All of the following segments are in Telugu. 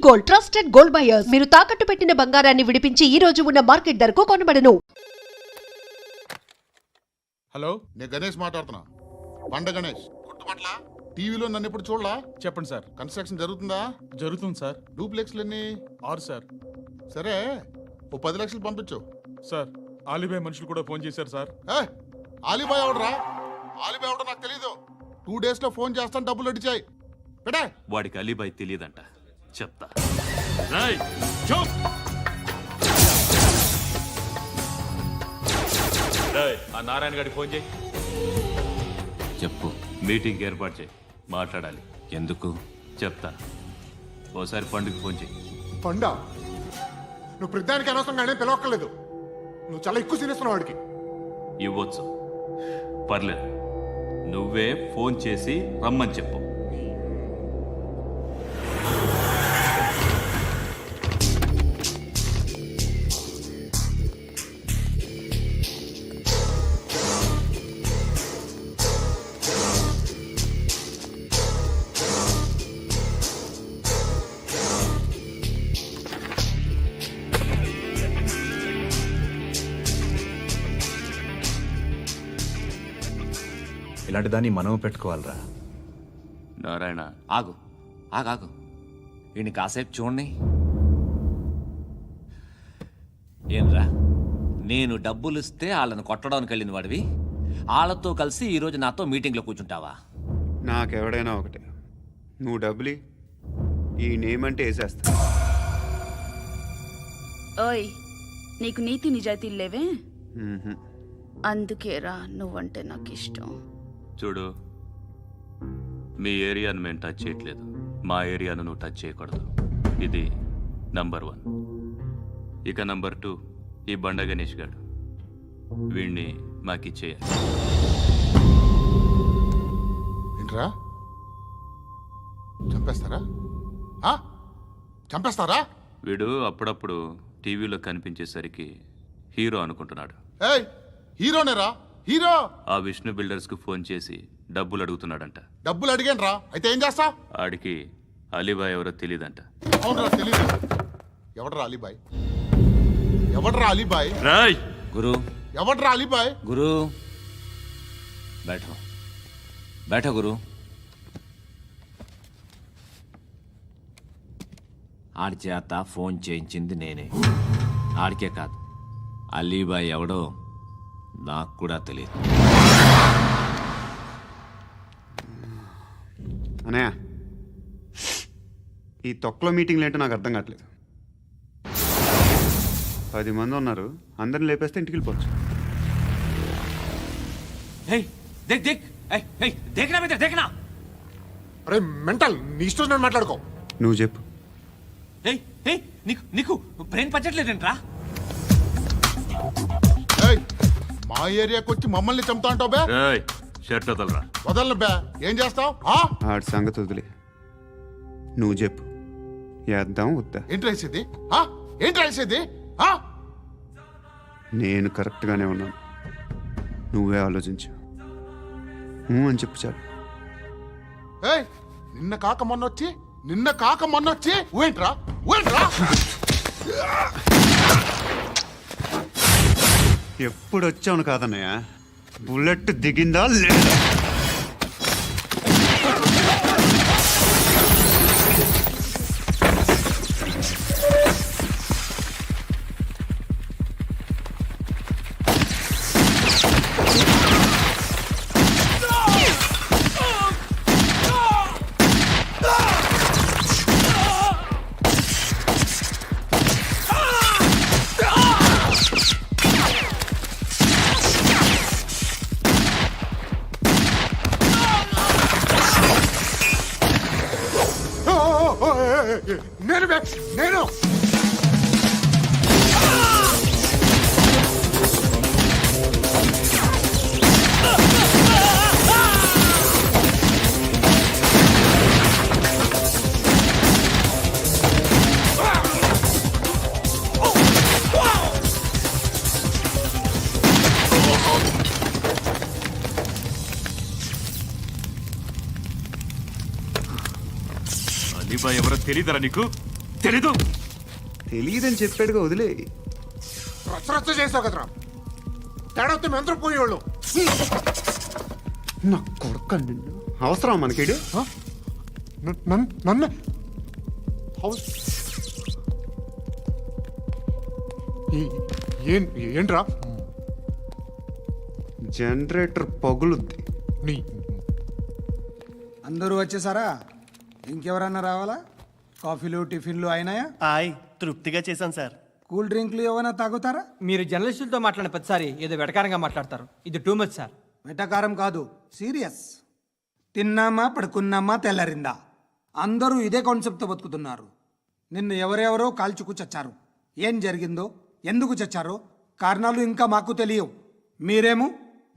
Gold, trusted gold buyers. మీరు తాకట్టు పెట్టిన బంగారాన్ని విడిపించి ఈ రోజు ఉన్న మార్కెట్ ధరకు కొనబడను. హలో, నేను గణేష్ మాట్లాడుతున్నా. బండ గణేష్ గుర్తుపట్ల టీవీలో నన్ను ఎప్పుడు చూడలా? చెప్పండి సార్. కన్స్ట్రక్షన్ జరుగుతుందా? జరుగుతుంది సార్. డూప్లెక్స్లు ఎన్ని? 6 సార్. సరే, ఓ 10 లక్షలు పంపించు. సార్, ఆలిబాయ్ మనుషులు కూడా ఫోన్ చేశారు సార్. ఆలిబాయ్ ఎవడరా? ఆలిబాయ్ ఎవడో నాకు తెలీదు. 2 days లో ఫోన్ చేస్తాను, డబ్బులు అడిచాయి పెడే. వాడికి అలీబాయ్ తెలియదంట, చెప్తా. ఆ నారాయణ గారికి ఫోన్ చేయి. చెప్పు. మీటింగ్ ఏర్పాటు చేయి, మాట్లాడాలి. ఎందుకు చెప్తా. ఓసారి పండుగ ఫోన్ చేయి. పండ, నువ్వు ప్రతిదానికి అనవసరంగానే పిలవక్కర్లేదు. నువ్వు చాలా ఎక్కువ సీనిస్తున్నావు వాడికి. ఇవ్వచ్చు, పర్లేదు. నువ్వే ఫోన్ చేసి రమ్మని చెప్పు. ఇలాంటి దాన్ని మనం పెట్టుకోవాలరా. నారాయణ, ఆగు ఆగాగు, వీడిని కాసేపు చూడండి. ఏంరా, నేను డబ్బులు ఇస్తే వాళ్ళని కొట్టడానికి వెళ్ళిన వాడివి, వాళ్ళతో కలిసి ఈరోజు నాతో మీటింగ్లో కూర్చుంటావా? నాకెవడైనా ఒకటే. నువ్వు డబ్బులి, ఈ నేమ్ అంటే వేసేస్తా. ఓయ్, నీకు నీతి నిజాయితీలు లేవే? అందుకేరా నువ్వంటే నాకు ఇష్టం. చూడు, మీ ఏరియాను మేము టచ్ చేయట్లేదు, మా ఏరియాను నువ్వు టచ్ చేయకూడదు. ఇది నంబర్ 1. ఇక నంబర్ 2, ఈ బండ గణేష్ గారు. వీణ్ణి మాకిచ్చేయాలి. ఏంట్రా, చంపేస్తారా? చంపేస్తారా? వీడు అప్పుడప్పుడు టీవీలో కనిపించేసరికి హీరో అనుకుంటున్నాడు. ఏయ్, హీరోనేరా, హీరో. ఆ విష్ణు బిల్డర్స్కు ఫోన్ చేసి డబ్బులు అడుగుతున్నాడంట. డబ్బులు అడిగాను రా, అయితే ఏం చేస్తా? ఆడికి అలీబాయ్ ఎవరో తెలీదంట. అవునరా, తెలీదు. ఎవడరా అలీబాయ్? ఎవడరా అలీబాయ్? రాయ్ గురు, ఎవడరా అలీబాయ్? గురు బైఠో బైఠో గురు. ఆడి చేత ఫోన్ చేయించింది నేనే. ఆడికే కాదు, అలీబాయ్ ఎవడో నాకు కూడా తెలియదు. అనయ్య, ఈ తొక్కలో మీటింగ్లు ఏంటో నాకు అర్థం కావట్లేదు. 10 మంది ఉన్నారు, అందరిని లేపేస్తే ఇంటికి వెళ్ళిపోవచ్చు. అరే మెంటల్, నీ ఇష్టం నేను మాట్లాడుకో. నువ్వు చెప్పు. నీకు బ్రెయిన్ పచ్చట్లేదంట్రా? ఏయ్, మా ఏరియాకి వచ్చి మమ్మల్ని చంపుతా అంటావు బే? రాయ్, షర్ట్ వదలరా. వదలను బే. ఏం చేస్తావు? ఆడి సంగతి వదిలే, నువ్వు చెప్పు. వేద్దాం వద్దా? ఏంటి రాసేది? ఏంటి రాసేది? నేను కరెక్ట్గానే ఉన్నాను, నువ్వే ఆలోచించు. అని చెప్పు చాలు. ఏయ్, నిన్న కాక మొన్నొచ్చి ఊయంట్రా. ఎప్పుడు వచ్చావును కాదన్నయ్య, బుల్లెట్ దిగిందా లేదా? నేను అలీబాయ్ ఎవరో తెలీదరా నీకు? తెలీదు. తెలియదని చెప్పాడుగా, వదిలే. రచ్చ చేసావు కదరా. తేడా వస్తే మెంతరం పోయేవాళ్ళు. నా కొడుకు నిన్ను అవసరం మనకిడు. నన్ను హౌస్ ఏంట్రా? జనరేటర్ పగులుద్ది. నీ అందరూ వచ్చేసారా? ఇంకెవరన్నా రావాలా? కాఫీలు టిఫిన్లు అయినాయా? తృప్తిగా చేశాను సార్. కూల్ డ్రింక్లు ఏమైనా తాగుతారా? మీరు జర్నలిస్టులతో మాట్లాడిన ప్రతిసారి ఏదో వెటకారంగా మాట్లాడతారు. ఇది టూ మచ్ సార్. వెటకారం కాదు, సీరియస్. తిన్నామా పడుకున్నామా తెల్లరిందా, అందరూ ఇదే కాన్సెప్ట్తో బతుకుతున్నారు. నిన్ను ఎవరెవరో కాల్చుకు చచ్చారు. ఏం జరిగిందో, ఎందుకు చచ్చారో కారణాలు ఇంకా మాకు తెలియవు. మీరేమో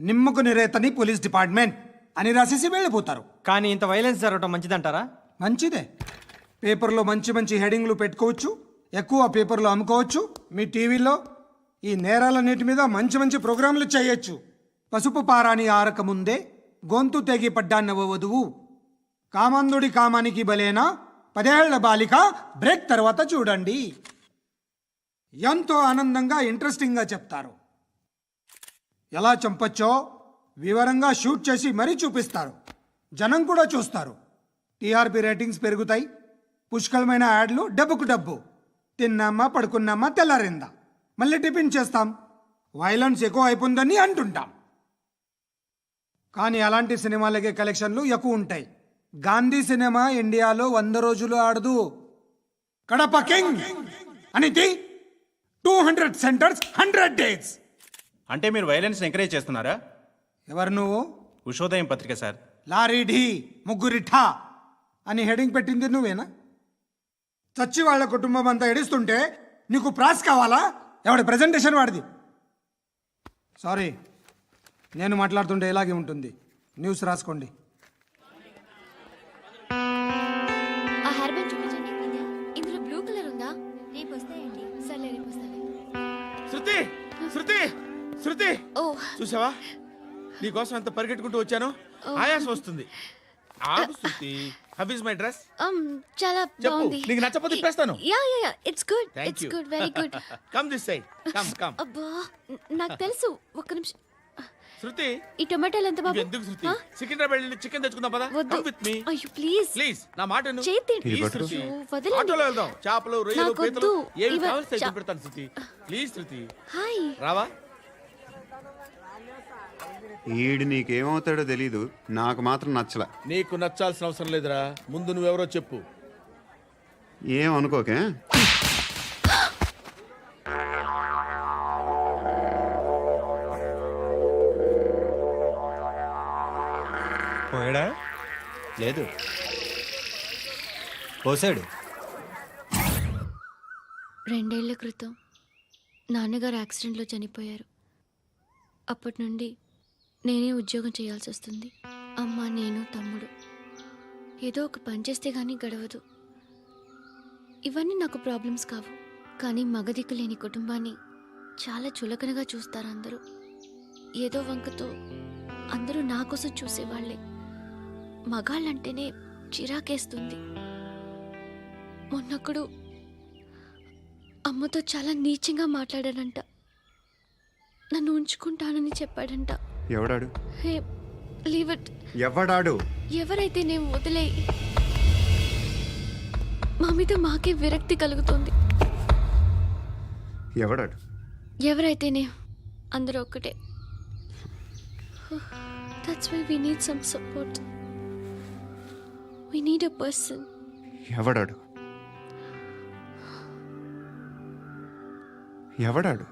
నిమ్మకు నిరేతని పోలీస్ డిపార్ట్మెంట్ అని రాసేసి వెళ్ళిపోతారు. కానీ ఇంత వైలెన్స్ జరగడం మంచిదంటారా? మంచిదే. పేపర్లో మంచి మంచి హెడింగ్లు పెట్టుకోవచ్చు, ఎక్కువ పేపర్లు అమ్ముకోవచ్చు. మీ టీవీలో ఈ నేరాలన్నిటి మీద మంచి మంచి ప్రోగ్రాంలు చేయొచ్చు. పసుపు పారాని ఆరక ముందే గొంతు తెగి పడ్డాన్నవ వధువు, కామందుడి కామానికి బలేనా 10 ఏళ్ల బాలిక బ్రేక్ తర్వాత చూడండి. ఎంతో ఆనందంగా ఇంట్రెస్టింగ్గా చెప్తారు. ఎలా చంపచ్చో వివరంగా షూట్ చేసి మరీ చూపిస్తారు. జనం కూడా చూస్తారు. టీఆర్పీ రేటింగ్స్ పెరుగుతాయి. పుష్కలమైన యాడ్లు, డబ్బుకు డబ్బు. తిన్నామా పడుకున్నామా తెల్లారిందా, మళ్ళీ టిఫిన్ చేస్తాం. వైలెన్స్ ఎక్కువ అయిపోయిందని అంటుంటాం. కానీ అలాంటి సినిమాలకే కలెక్షన్లు ఎక్కువ ఉంటాయి. గాంధీ సినిమా ఇండియాలో 100 రోజులు ఆడదు. కడప కింగ్ అనితి 200 సెంటర్స్ 100 డేస్. అంటే మీరు వైలెన్స్ ఎంకరేజ్ చేస్తున్నారా? ఎవరు నువ్వు? ఉషోదయం పత్రిక సార్. లారీ ఢీ ముగ్గురిఠా అని హెడింగ్ పెట్టింది నువ్వేనా? చచ్చి వాళ్ళ కుటుంబం అంతా ఎడుస్తుంటే నీకు ప్రాస్ కావాలా? ఎవడి ప్రజెంటేషన్ వాడిది. సారీ, నేను మాట్లాడుతుంటే ఇలాగే ఉంటుంది. న్యూస్ రాసుకోండి. ఆ హెయిర్ బ్యాండ్ చూపించండి. ఇందులో బ్లూ కలర్ ఉందా? రేపు వస్తాయండి. సర్లే, రేపు వస్తాను. శృతి శృతి శృతి, ఓ చూసావా నీకోసం ఎంత పరిగెట్టుకుంటూ వచ్చాను. ఆయాసం వస్తుంది. ఆగు Shruti. How is my dress? చాలా చెప్పు. బాగుంది. నీకు నచ్చకపోతే తిప్పేస్తాను. Yeah it's good. Thank it's you. Good, very good. Come this side. Come. అబ్బా, నాకు తెలుసు. ఒక్క నిమిషం. శృతి, ఈ టొమాటోలు ఎంత బాబు? ఎందుకు శృతి? సికింద్రాబాద్ వెళ్ళి చికెన్ తెచ్చుకుందాం పదా. వద్దు. కమ్ విత్ మీ అయ్యో ప్లీజ్ ప్లీజ్. నా మాట విను. చేతి ప్లీజ్ శృతి. వదలండి. ఆటోలో వెళ్దాం. చేపలు, రొయ్యలు, నాకు పీతలు వద్దు. ఏవి ఇవ- కావాల్సి తెచ్చి పెడతాను శృతి. Please Shruti. హాయ్. రావా? ఈడు నీకేమవుతాడో తెలీదు, నాకు మాత్రం నచ్చలా. నీకు నచ్చాల్సిన అవసరం లేదురా. ముందు నువ్వెవరో చెప్పు. ఏమనుకోకే. పోయాడా? లేదు, పోసాడు. 2 ఏళ్ల క్రితం నాన్నగారు యాక్సిడెంట్లో చనిపోయారు. అప్పటి నుండి నేనే ఉద్యోగం చేయాల్సి వస్తుంది. అమ్మ, నేను, తమ్ముడు. ఏదో ఒక పని చేస్తే కానీ గడవదు. ఇవన్నీ నాకు ప్రాబ్లమ్స్ కావు. కానీ మగదిక్కు లేని కుటుంబాన్ని చాలా చులకనగా చూస్తారు అందరూ. ఏదో వంకతో అందరూ నా కోసం చూసేవాళ్లే. మగాళ్ళంటేనే చిరాకేస్తుంది. మొన్నొక్కడు అమ్మతో చాలా నీచంగా మాట్లాడాడంట. నన్ను ఉంచుకుంటానని చెప్పాడంట. ఎవడాడు? హే, లీవ్ ఇట్. ఎవడాడు? ఎవరైతే నేను వదిలే. మా మీద మాకే విరక్తి కలుగుతుంది. ఎవడాడు? ఎవరైతేనే అందరూ ఒక్కటే. That's why we need some support. We need a person. ఎవడాడు? ఎవడాడు?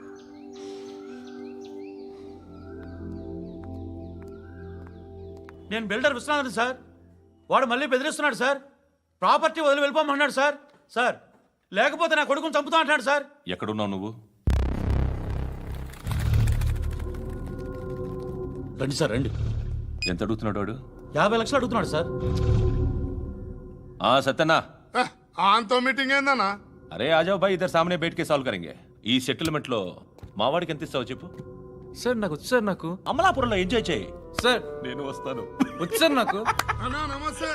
నేను బిల్డర్ విశ్వనాథన్ సార్. వాడు మళ్ళీ బెదిరిస్తున్నాడు సార్. ప్రాపర్టీ వదిలి వెళ్ళిపోమన్నాడు సార్. సార్, లేకపోతే నా కొడుకుని చంపుతా అంటున్నాడు సార్. ఎక్కడున్నావు నువ్వు? రండి సార్, రండి. ఎంత అడుగుతున్నాడు వాడు? 50 లక్షలు అడుగుతున్నాడు సార్. సత్యనా, ఆంతో మీటింగ్ ఏందన్నా? అరే ఆజావ్ భాయ్, ఇద్దరు సామనే బయట కే సాల్వ్ కరెంగే. ఈ సెటిల్మెంట్ లో మా వాడికి ఎంత ఇస్తావు చెప్పు. సార్ నాకు వచ్చు సార్ నాకు అమలాపురంలో ఎంజాయ్ చేయి. సార్ నేను వస్తాను. వచ్చు సార్ నాకు. అన్నా నమస్తే.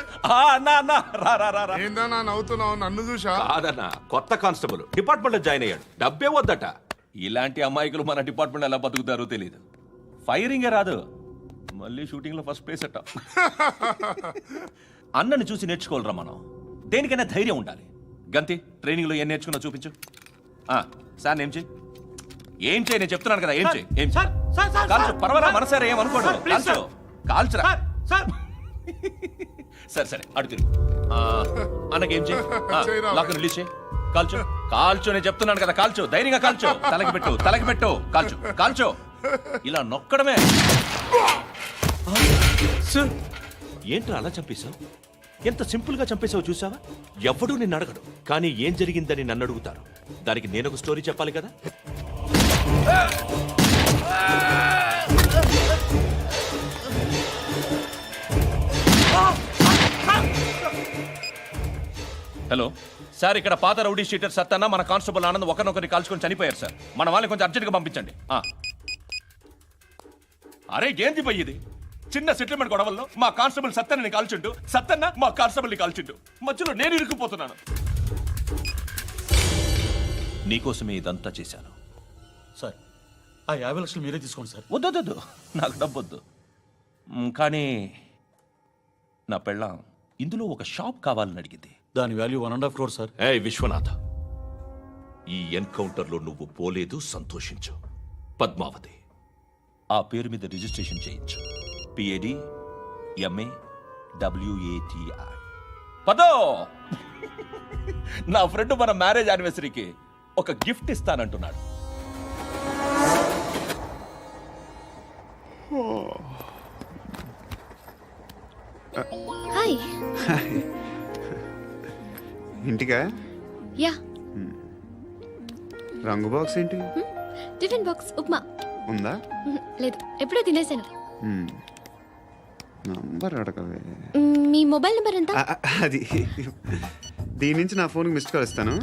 అన్నా అన్నా రా రా రా రా. ఏందన్నా నవ్వుతున్నావు? నన్ను చూసా? కాదన్నా, కొత్త కానిస్టేబుల్ డిపార్ట్మెంట్ లో జాయిన్ అయ్యాడు. డబ్బే వద్దట. ఇలాంటి అమాయకులు మన డిపార్ట్మెంట్ ఎలా బతుకుతారో తెలియదు. ఫైరింగే రాదు, మళ్ళీ షూటింగ్ లో ఫస్ట్ ప్లేస్ అట్ట. అన్నని చూసి నేర్చుకోవాలరా మనం. దేనికైనా ధైర్యం ఉండాలి. గంతి, ట్రైనింగ్ లో ఏం నేర్చుకున్నా చూపించు. సార్ ఏం చేయి, ఏం చేయి, నేను చెప్తున్నాను కదా, ఏం చేయి. ఏం సార్ సార్ సార్ కాల్చు, పర్వాలా, సార్, మనసారా ఏమనుకోడు. సార్, ప్లీజ్ కాల్చు, కాల్చురా. సార్ సార్ సరే సరే, అడు తిరుగు. అన్నకేం చేయి, చేయరా. లాక్ రిలీజ్ చేయి. కాల్చు, కాల్చు, నేను చెప్తున్నాను కదా, కాల్చు, ధైర్యంగా కాల్చు. తలకి పెట్టు, తలకి పెట్టు, కాల్చు, కాల్చు. ఇలా నొక్కడమే. సార్ ఏంట్రా అలా చంపేశావు? ఎంత సింపుల్ గా చంపేశావు చూసావా? ఎవడూ నిన్ను అడగడు, కానీ ఏం జరిగిందని నన్ను అడుగుతారు. దానికి నేను ఒక స్టోరీ చెప్పాలి కదా. హలో సార్, ఇక్కడ పాత రౌడీ షీటర్ సత్తన్న మన కానిస్టేబుల్ ఆనంద్ ఒకరినొకరిని కాల్చుకొని చనిపోయారు సార్. మన వాళ్ళని కొంచెం అర్జెంట్గా పంపించండి. అరే ఏంది పోయి ఇది? చిన్న సెటిల్మెంట్ గొడవల్లో మా కానిస్టేబుల్ సత్తన్నని కాల్చుండు, సత్తన్న మా కానిస్టేబుల్ని కాల్చుండు. మధ్యలో నేను ఇరుక్కుపోతున్నాను. నీకోసమే ఇదంతా చేశాను. సార్ ఆ 50 లక్షలు మీరే తీసుకోండి సార్. వద్దొద్దు, నాకు డబ్బొద్దు. కానీ నా పెళ్ళాం ఇందులో ఒక షాప్ కావాలని అడిగింది. దాని వాల్యూ 1.5 crore సార్. ఏ విశ్వనాథ, ఈ ఎన్కౌంటర్లో నువ్వు పోలేదు, సంతోషించు. పద్మావతి ఆ పేరు మీద రిజిస్ట్రేషన్ చేయించు. PAD MA WATI. పదో, నా ఫ్రెండ్ మన మ్యారేజ్ యానివర్సరీకి ఒక గిఫ్ట్ ఇస్తానంటున్నాడు. హాయ్. ఇంటికా? యా. రంగు బాక్స్ ఏంటి? Tiffin box upma. ఉందా? లేదు, ఎప్పుడో తినేసాను. నంబర్ అడగవే. మీ మొబైల్ నెంబర్ ఎంత? అది దీని నుంచి నా ఫోన్కి మిస్డ్ కాల్ ఇస్తాను.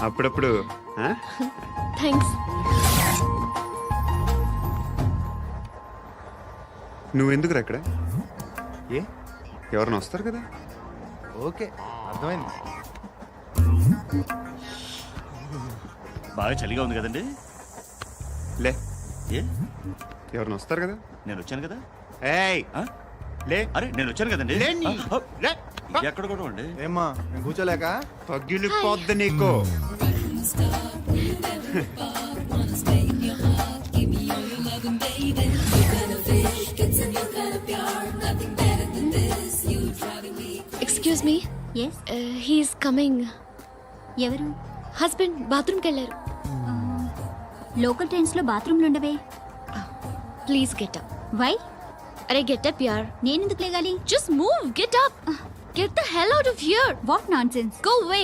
అప్పుడప్పుడు. థ్యాంక్స్. నువ్వెందుకురా అక్కడ? ఏ ఎవరైనా వస్తారు కదా? ఓకే, అర్థమైంది. బాగా చలిగా ఉంది కదండి. లే, ఏ ఎవరైనా వస్తారు కదా? నేను వచ్చాను కదా. ఏయ్ లే. అరే నేను వచ్చాను కదండి. లే. ఎక్కడ కూడా అండి. ఏమ్మా, నేను కూర్చోలేక? పగిలిపోద్ది నీకు. Excuse me. He's coming. ఎవరు? హస్బెండ్ బాత్రూమ్కి వెళ్ళారు. లోకల్ ట్రైన్స్ లో బాత్రూమ్లు ఉండవే. Please get up. వై? అరే గెట్ అప్ యార్. నేనెందుకు లేగాలి? Just move, get up. Get the hell out of here. What nonsense. Go away.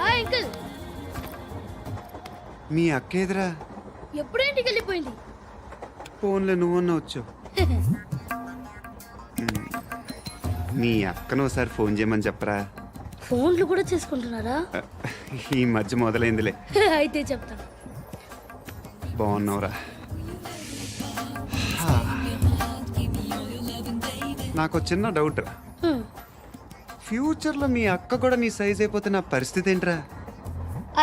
Hi uncle. మీ అక్క ఎదురా? ఎప్పుడు ఇంటికి వెళ్ళిపోయింది? ఫోన్లో నువ్వన్నా వచ్చు. మీ అక్కను ఒకసారి ఫోన్ చేయమని చెప్పరా. ఫోన్లు కూడా చేసుకుంటున్నారా? ఈ మధ్య మొదలైందిలే. అయితే చెప్తా. బాగున్నావురా? నాకు చిన్న డౌట్. ఫ్యూచర్లో మీ అక్క కూడా నీ సైజ్ అయిపోతే నా పరిస్థితి ఏంట్రా?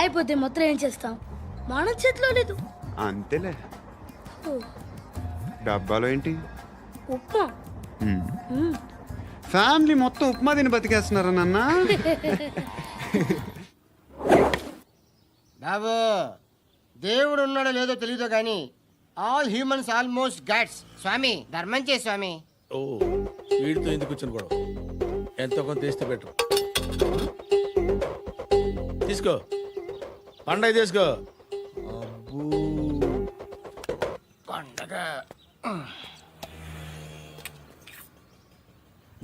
అయిపోతే మొత్తం ఏం చేస్తాం? మన చేతిలో లేదు. అంతేలే. డబ్బాలో ఏంటి? ఉప్మా. ఫ్యామిలీ మొత్తం ఉప్మా తిని బతికేస్తున్నారా నాన్న? బాబు, దేవుడు ఉన్నాడో లేదో తెలియదు కానీ ఆల్ హ్యూమన్స్ ఆల్మోస్ట్ గాడ్స్. స్వామి ధర్మం చే స్వామి. ఓ వీడితో ఎందుకు వచ్చిన గొడవ? ఎంతో కొంత తీస్తే బెటర్. తీసుకో, పండగ తీసుకో. పండగ.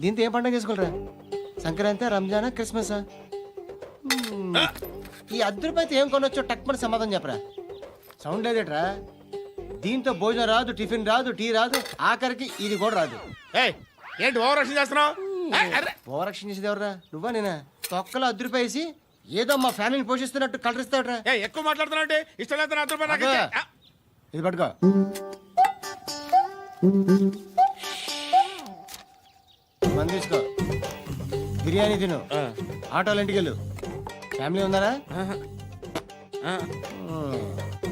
దీంతో ఏం పండగ చేసుకోలేరా? సంక్రాంతి, రంజానా, క్రిస్మసా? ఈ 10 రూపాయలతో ఏం కొనొచ్చో టక్మని సమాధానం చెప్పరా. సౌండ్ లేదేట్రా? దీంతో భోజనం రాదు, టిఫిన్ రాదు, టీ రాదు, ఆఖరికి ఇది కూడా రాదు. ఏంటి ఓవర్ రక్షణ చేస్తున్నావు? ఓవరాక్షన్ చేసేది ఎవరా? నువ్వా నేనా? తొక్కలో అద్దరిపేసి ఏదో మా ఫ్యామిలీని పోషిస్తున్నట్టు కలరిస్తావుట్రా. ఎక్కువ మాట్లాడుతున్నావు. ఇష్టం లేదు నా రూపాయలు నాకు ఇచ్చే. ఇది పట్టుకో. మంది తీసుకో, బిర్యానీ తిను, ఆటోలు ఇంటికి వెళ్ళు. ఫ్యామిలీ ఉన్నారా?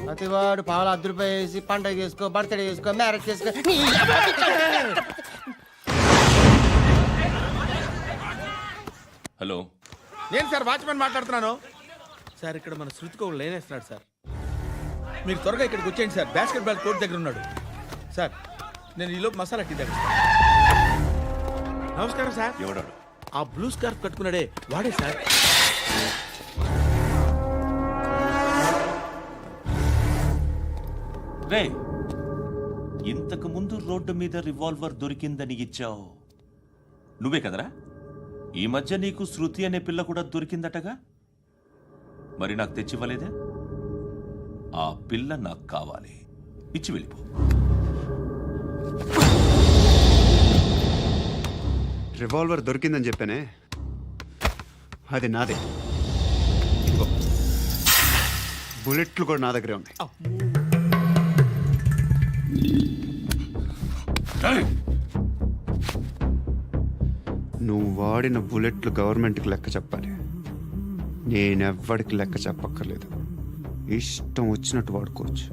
ప్రతివాడు పావులు అద్దరిపేసి పండగ చేసుకో, బర్త్డే చేసుకో, మ్యారేజ్ చేసుకో. హలో, నేను సార్ వాచ్మెన్ మాట్లాడుతున్నాను సార్. ఇక్కడ మన శృతికో లేనేస్తున్నాడు సార్. మీరు త్వరగా ఇక్కడికి వచ్చేయండి సార్. బాస్కెట్ బాల్ కోర్ట్ దగ్గర ఉన్నాడు సార్. నేను ఈలోపు మసాలా టీ దగ్గర. నమస్కారం సార్. ఎవడాడు? ఆ బ్లూ స్కార్ఫ్ కట్టుకున్నాడే వాడే సార్. రే, ఇంతకు ముందు రోడ్డు మీద రివాల్వర్ దొరికిందని ఇచ్చావు నువ్వే కదరా? ఈ మధ్య నీకు శృతి అనే పిల్ల కూడా దొరికిందటగా? మరి నాకు తెచ్చివ్వలేదే? ఆ పిల్ల నాకు కావాలి, ఇచ్చి వెళ్ళిపో. రివాల్వర్ దొరికిందని చెప్పానే, అది నాదే. ఇదిగో, బుల్లెట్లు కూడా నా దగ్గరే ఉన్నాయి. నువ్వు వాడిన బుల్లెట్లు గవర్నమెంట్కి లెక్క చెప్పాలి. నేనెవ్వడికి లెక్క చెప్పక్కర్లేదు. ఇష్టం వచ్చినట్టు వాడుకోవచ్చు.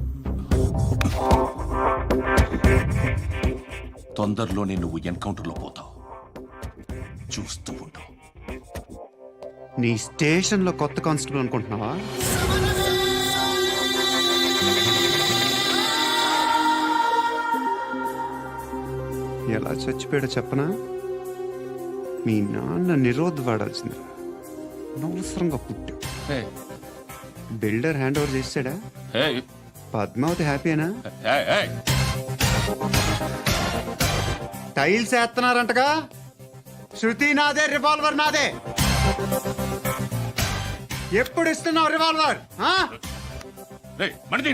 తొందరలోనే నువ్వు ఎన్కౌంటర్లో పోతావు, చూస్తూ ఉండు. నీ స్టేషన్లో కొత్త కానిస్టేబుల్ అనుకుంటున్నావా? ఎలా చచ్చిపోయాడో చెప్పనా? మీ నాన్న నిరోధ్ వాడాల్సింది. అనవసరంగా పుట్టావు. బిల్డర్ హ్యాండ్ ఓవర్ చేసాడా? పద్మావతి హ్యాపీనా? టైల్స్ వేస్తున్నారంటగా? శృతి నాదే, రివాల్వర్ నాదే. ఎప్పుడు ఇస్తున్నావు రివాల్వర్? మణి